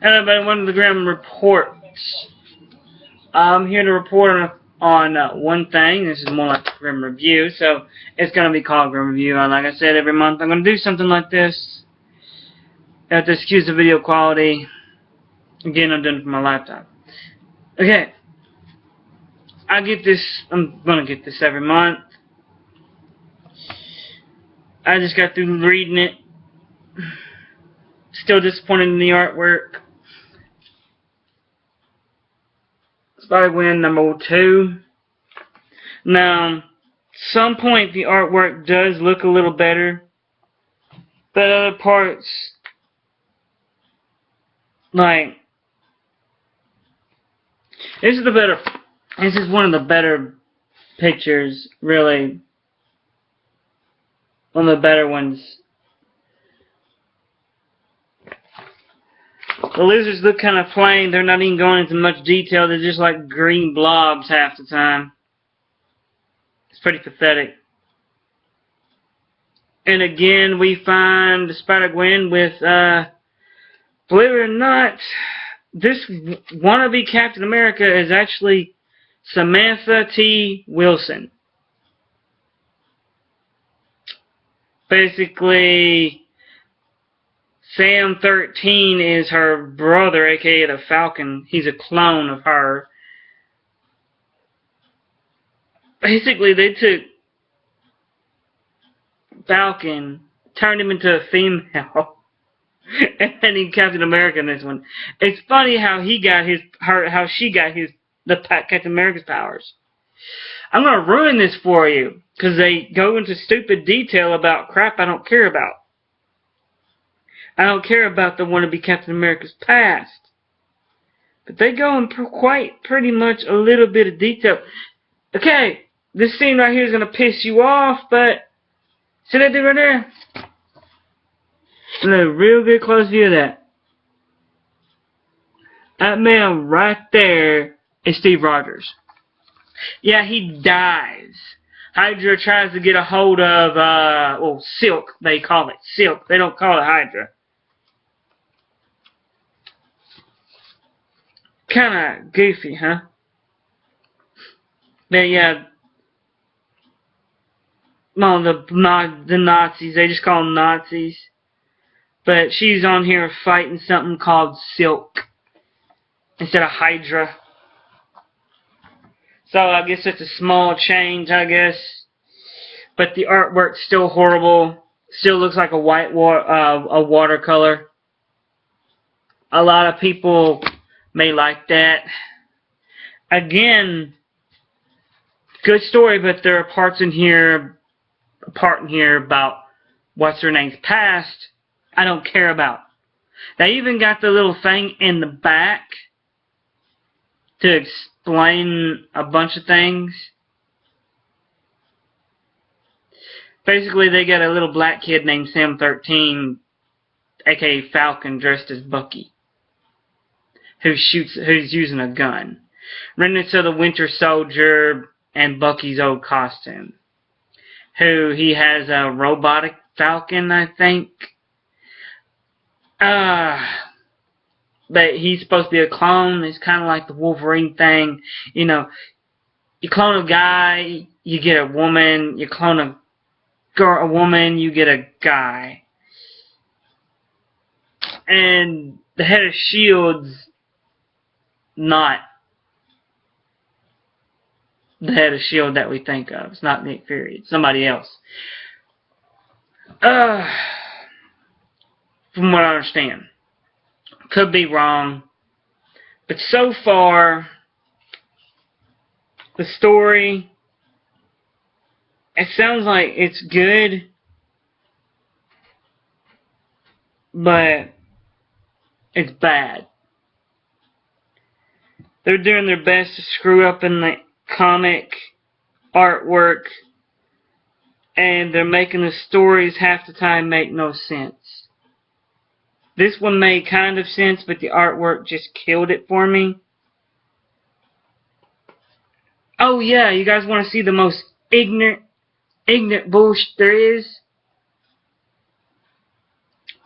Hello everybody, welcome to the Grim Reports. I'm here to report on one thing. This is more like a Grim Review, so it's going to be called Grim Review. And like I said, every month I'm going to do something like this. You have to excuse the video quality. Again, I'm doing it from my laptop. Okay. I'm going to get this every month. I just got through reading it. Still disappointed in the artwork. Spider-Gwen number 2. Now, some point the artwork does look a little better, but other parts, like, this is one of the better pictures, really. One of the better ones. The lizards look kind of plain. They're not even going into much detail. They're just like green blobs half the time. It's pretty pathetic. And again, we find Spider-Gwen with, believe it or not, this wannabe Captain America is actually Samantha T. Wilson. Basically, Sam 13 is her brother, aka the Falcon. He's a clone of her. Basically, they took Falcon, turned him into a female, and then he Captain America in this one. It's funny how she got the Captain America's powers. I'm gonna ruin this for you because they go into stupid detail about crap I don't care about. I don't care about the wannabe Captain America's past, but they go in pretty much a little bit of detail. Okay, this scene right here is gonna piss you off, but see that dude right there? Look, real good close view of that. That man right there is Steve Rogers. Yeah, he dies. Hydra tries to get a hold of, Silk, they call it. Silk, they don't call it Hydra. Kinda goofy, huh? But yeah, well, the Nazis, they just call them Nazis. But she's on here fighting something called Silk instead of Hydra. So I guess it's a small change, I guess. But the artwork's still horrible. Still looks like a watercolor. A lot of people may like that. Again, good story, but there are parts in here, a part in here about what's her name's past I don't care about. They even got the little thing in the back to explain a bunch of things. Basically, they got a little black kid named Sam 13, aka Falcon, dressed as Bucky, who's using a gun. Remnants of the Winter Soldier and Bucky's old costume. Who he has a robotic Falcon, I think. But he's supposed to be a clone. It's kind of like the Wolverine thing. You know, you clone a guy, you get a woman. You clone a woman, you get a guy. And the head of S.H.I.E.L.D's not the head of S.H.I.E.L.D. that we think of. It's not Nick Fury. It's somebody else. From what I understand. Could be wrong. But so far, the story, it sounds like it's good, but it's bad. They're doing their best to screw up in the comic artwork, and they're making the stories half the time make no sense. This one made kind of sense, but the artwork just killed it for me. Oh yeah, you guys want to see the most ignorant bullshit there is?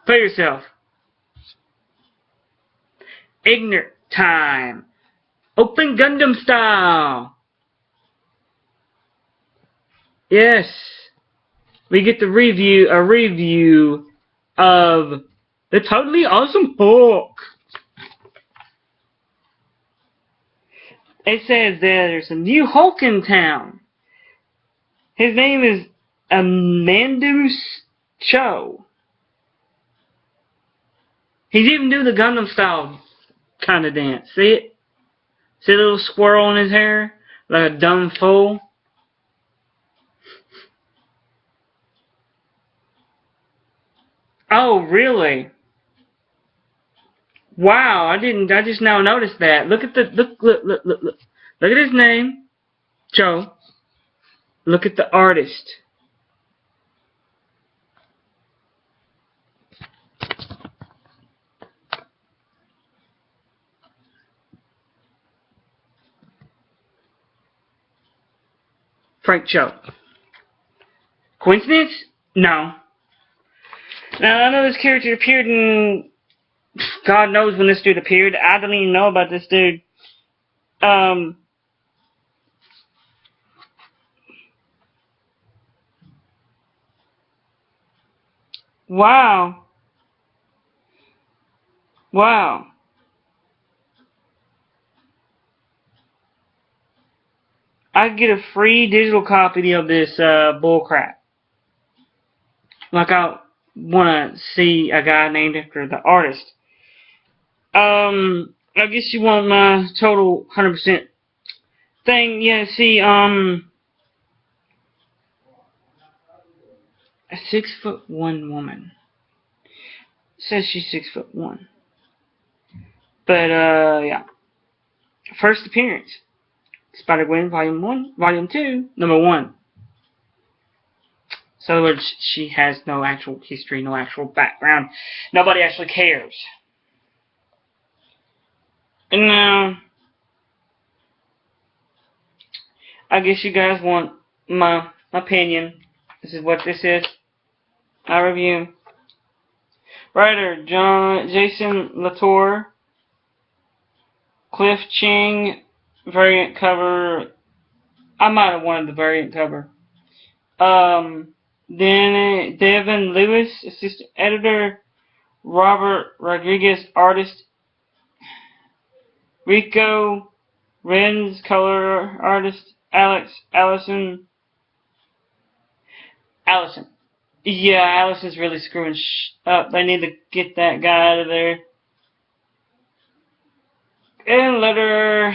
Put yourself. Ignorant time. Open Gundam style. Yes. We get to review a review of the Totally Awesome Hulk. It says there's a new Hulk in town. His name is Amandus Cho. He's even doing the Gundam style kind of dance. See it? See the little squirrel in his hair? Like a dumb fool? Oh, really? Wow, I just now noticed that. Look at the, look. Look at his name. Joe. Look at the artist. Frank Cho. Coincidence? No. Now, I know this character appeared in... God knows when this dude appeared. I don't even know about this dude. Wow. Wow. I could get a free digital copy of this bullcrap. Like, I want to see a guy named after the artist. I guess you want my total 100% thing. Yeah, see, a 6'1" woman. Says she's 6'1". But, yeah. First appearance. Spider-Gwen, Volume 1, Volume 2, Number 1. So, in other words, she has no actual history, no actual background. Nobody actually cares. And now, I guess you guys want my opinion. This is what this is. My review. Writer, Jason Latour. Cliff Ching. Variant cover. I might have wanted the variant cover. Then Devin Lewis, assistant editor. Robert Rodriguez, artist. Rico Renz, color artist. Allison. Yeah, Allison's really screwing up. They need to get that guy out of there. And letter.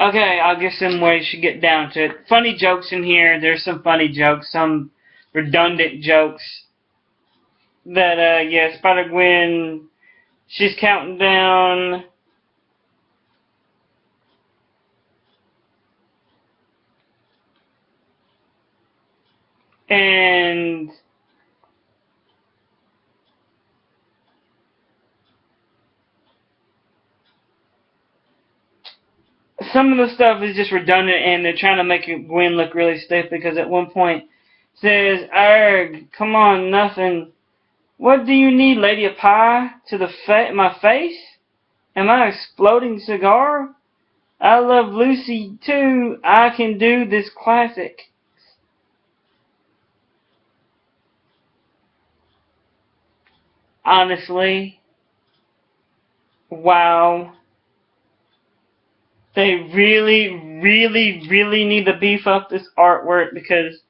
Okay, I guess some way should get down to it. Funny jokes in here. There's some funny jokes, some redundant jokes. That, yeah, Spider-Gwen, she's counting down. And some of the stuff is just redundant, and they're trying to make Gwen look really stiff, because at one point it says, "Arg, come on, nothing. What do you need, lady? A pie to my face? Am I an exploding cigar? I love Lucy too. I can do this classic." Honestly, wow. They really, really, really need to beef up this artwork, because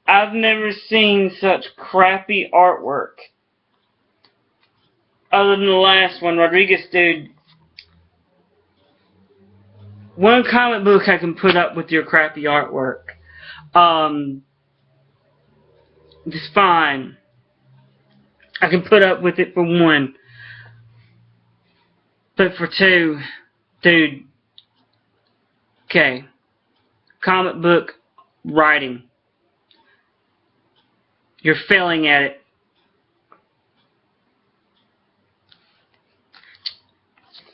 I've never seen such crappy artwork. Other than the last one, Rodriguez dude. One comic book I can put up with your crappy artwork. It's fine. I can put up with it for one. But for two, dude. Okay. Comic book writing. You're failing at it.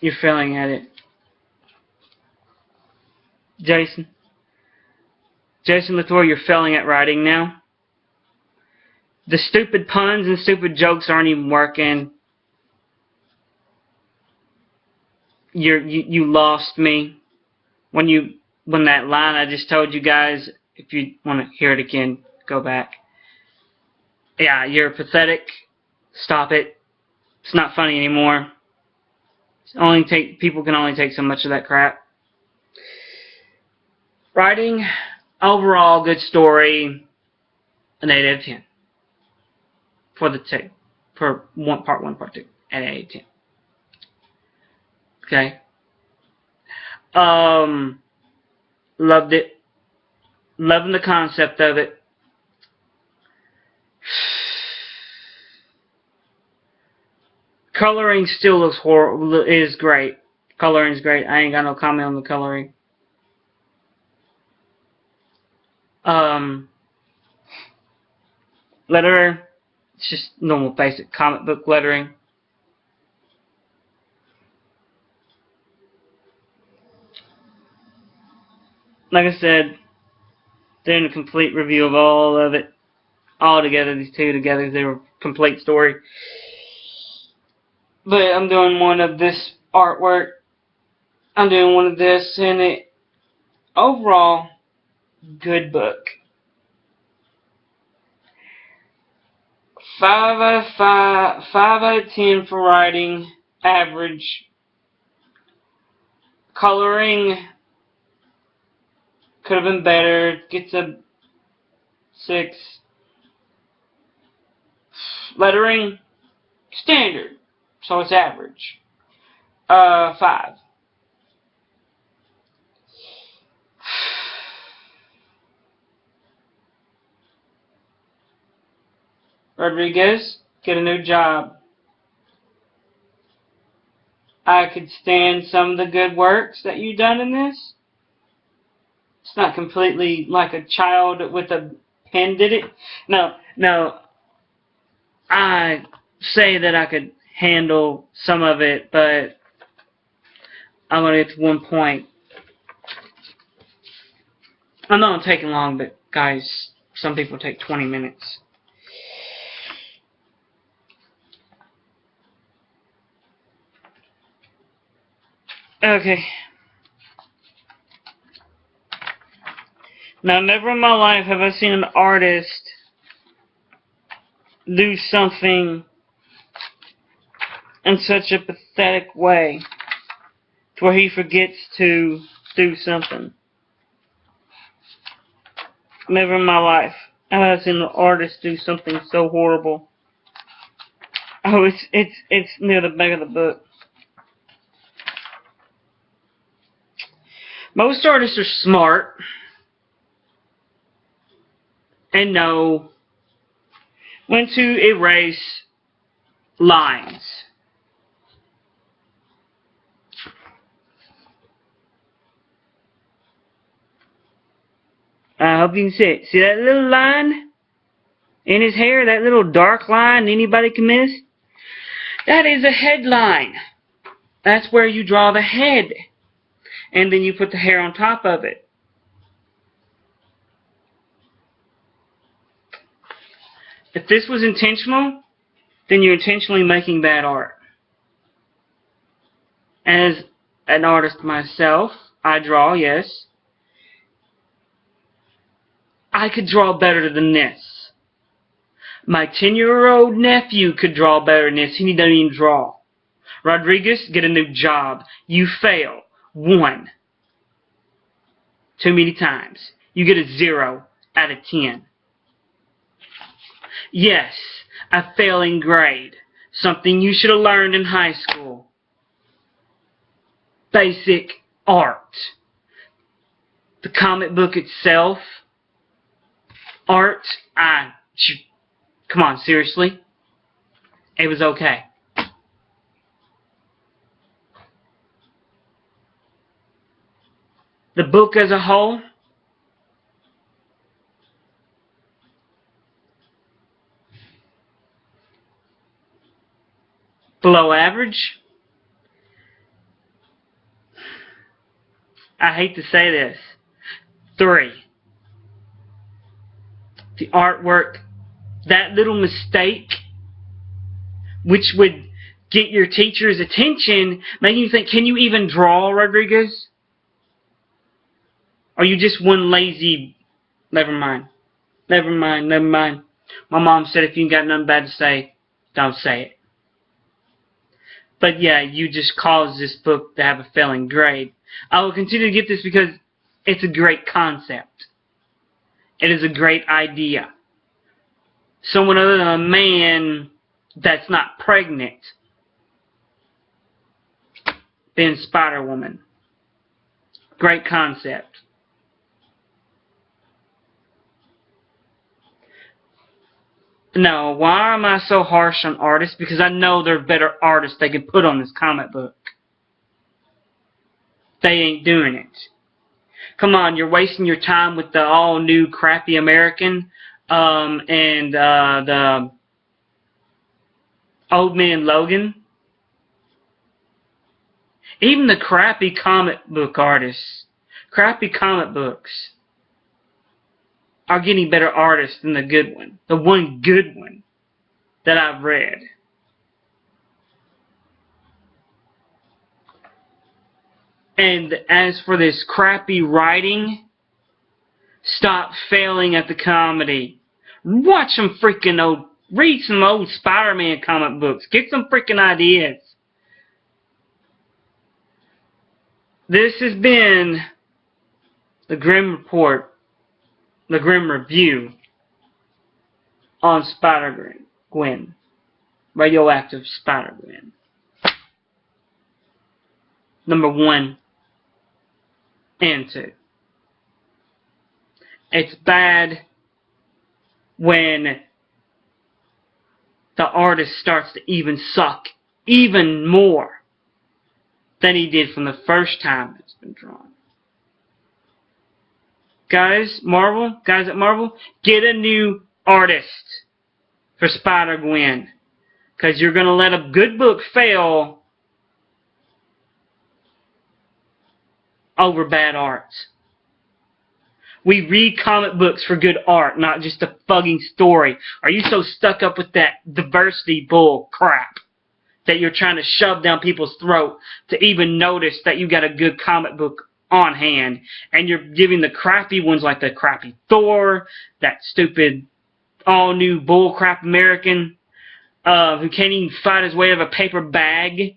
You're failing at it. Jason Latour, you're failing at writing now. The stupid puns and stupid jokes aren't even working. you lost me when that line I just told you guys. If you want to hear it again, go back. Yeah, you're pathetic. Stop it. It's not funny anymore. People can only take so much of that crap. Writing, overall, good story. An 8 out of 10 for part 1, part 2, an 8 out of 10. Okay. Loved it. Loving the concept of it. Coloring still looks horrible. Is great. Coloring is great. I ain't got no comment on the coloring. Lettering, it's just normal basic comic book lettering. Like I said, doing a complete review of all of it, all together, these two together, they were a complete story. But I'm doing one of this artwork. I'm doing one of this, and it overall good book. 5 out of 5, 5 out of 10 for writing, average. Coloring could have been better. Gets a 6. Lettering, standard, so it's average. 5. Rodriguez, get a new job. I could stand some of the good works that you've done in this. It's not completely like a child with a pen did it. No, I say that I could handle some of it, but I'm going to get to one point. I'm not taking long, but guys, some people take 20 minutes. Okay. Now, never in my life have I seen an artist do something in such a pathetic way to where he forgets to do something. Never in my life have I seen an artist do something so horrible. Oh, it's near the back of the book. Most artists are smart and know when to erase lines. I hope you can see it. See that little line in his hair, that little dark line anybody can miss? That is a headline. That's where you draw the head. And then you put the hair on top of it. If this was intentional, then you're intentionally making bad art. As an artist myself, I draw, yes. I could draw better than this. My 10-year-old nephew could draw better than this, and he doesn't even draw. Rodriguez, get a new job. You fail. 1. Too many times. You get a 0 out of 10. Yes, a failing grade. Something you should have learned in high school. Basic art. The comic book itself. Art. Come on, seriously? It was okay. The book as a whole, below average. I hate to say this. 3. The artwork, that little mistake, which would get your teacher's attention, making you think, can you even draw, Rodriguez? Are you just one lazy... Never mind. Never mind. Never mind. My mom said if you got nothing bad to say, don't say it. But yeah, you just caused this book to have a failing grade. I will continue to get this because it's a great concept. It is a great idea. Someone other than a man that's not pregnant being Spider-Woman. Great concept. No, why am I so harsh on artists? Because I know there are better artists they could put on this comic book. They ain't doing it. Come on, you're wasting your time with the all-new crappy American and the Old Man Logan. Even the crappy comic book artists, crappy comic books, are getting better artists than the good one. The one good one that I've read. And as for this crappy writing, stop failing at the comedy. Watch some freaking old, read some old Spider-Man comic books. Get some freaking ideas. This has been the Grim Report, the Grim Review on Spider-Gwen, Radioactive Spider-Gwen. Number 1 and 2. It's bad when the artist starts to even suck even more than he did from the first time it's been drawn. Guys at Marvel, get a new artist for Spider-Gwen. Because you're going to let a good book fail over bad art. We read comic books for good art, not just a fucking story. Are you so stuck up with that diversity bull crap that you're trying to shove down people's throat to even notice that you got a good comic book on hand, and you're giving the crappy ones like the crappy Thor, that stupid all-new bullcrap American who can't even fight his way out of a paper bag?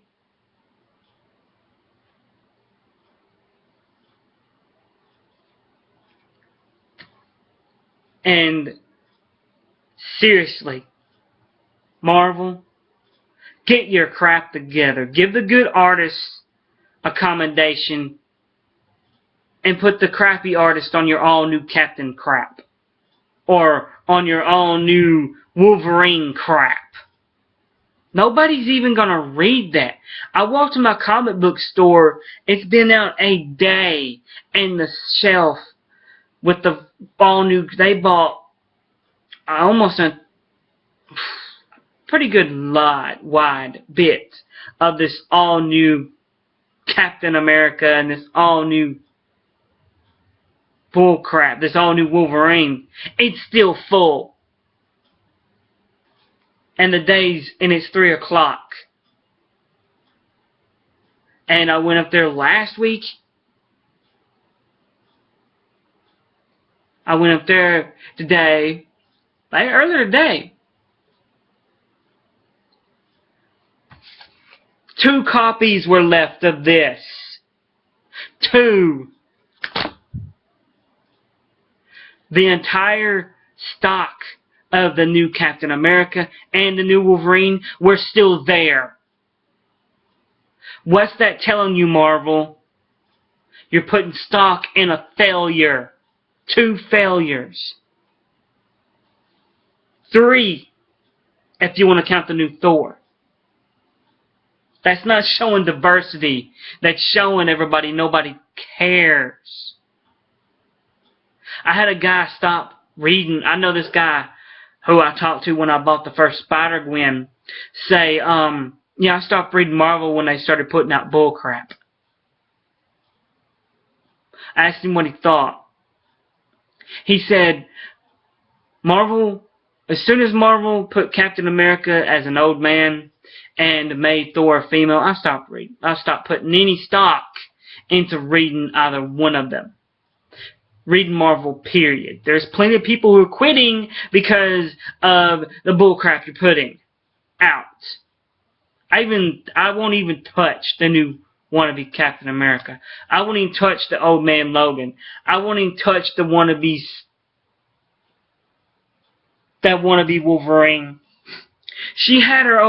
And seriously, Marvel, get your crap together. Give the good artists a commendation and put the crappy artist on your all-new Captain crap. Or on your all-new Wolverine crap. Nobody's even gonna read that. I walked to my comic book store, it's been out a day, and the shelf with the all-new, they bought almost a pretty good wide bit of this all-new Captain America and this all-new bullcrap, this all-new Wolverine. It's still full. And it's 3 o'clock. And I went up there last week. I went up there today, earlier today. 2 copies were left of this. 2. The entire stock of the new Captain America and the new Wolverine were still there. What's that telling you, Marvel? You're putting stock in a failure. 2 failures. 3, if you want to count the new Thor. That's not showing diversity. That's showing everybody nobody cares. I had a guy stop reading. I know this guy who I talked to when I bought the first Spider-Gwen say, yeah, I stopped reading Marvel when they started putting out bullcrap. I asked him what he thought. He said, as soon as Marvel put Captain America as an old man and made Thor a female, I stopped reading. I stopped putting any stock into reading either one of them. Reading Marvel, period. There's plenty of people who are quitting because of the bullcrap you're putting out. I won't even touch the new wannabe Captain America. I won't even touch the old man Logan. I won't even touch the that wannabe Wolverine. She had an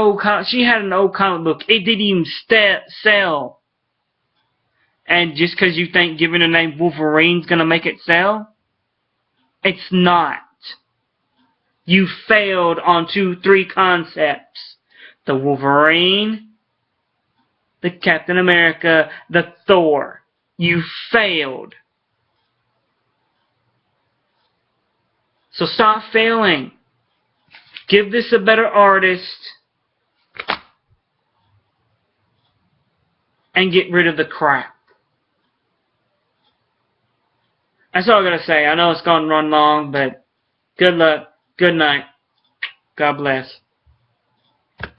old comic book. It didn't even sell. And just because you think giving the name Wolverine's gonna make it sell, it's not. You failed on 2-3 concepts. The Wolverine, the Captain America, the Thor. You failed. So stop failing. Give this a better artist. And get rid of the crap. That's all I gotta say. I know it's gonna run long, but good luck. Good night. God bless.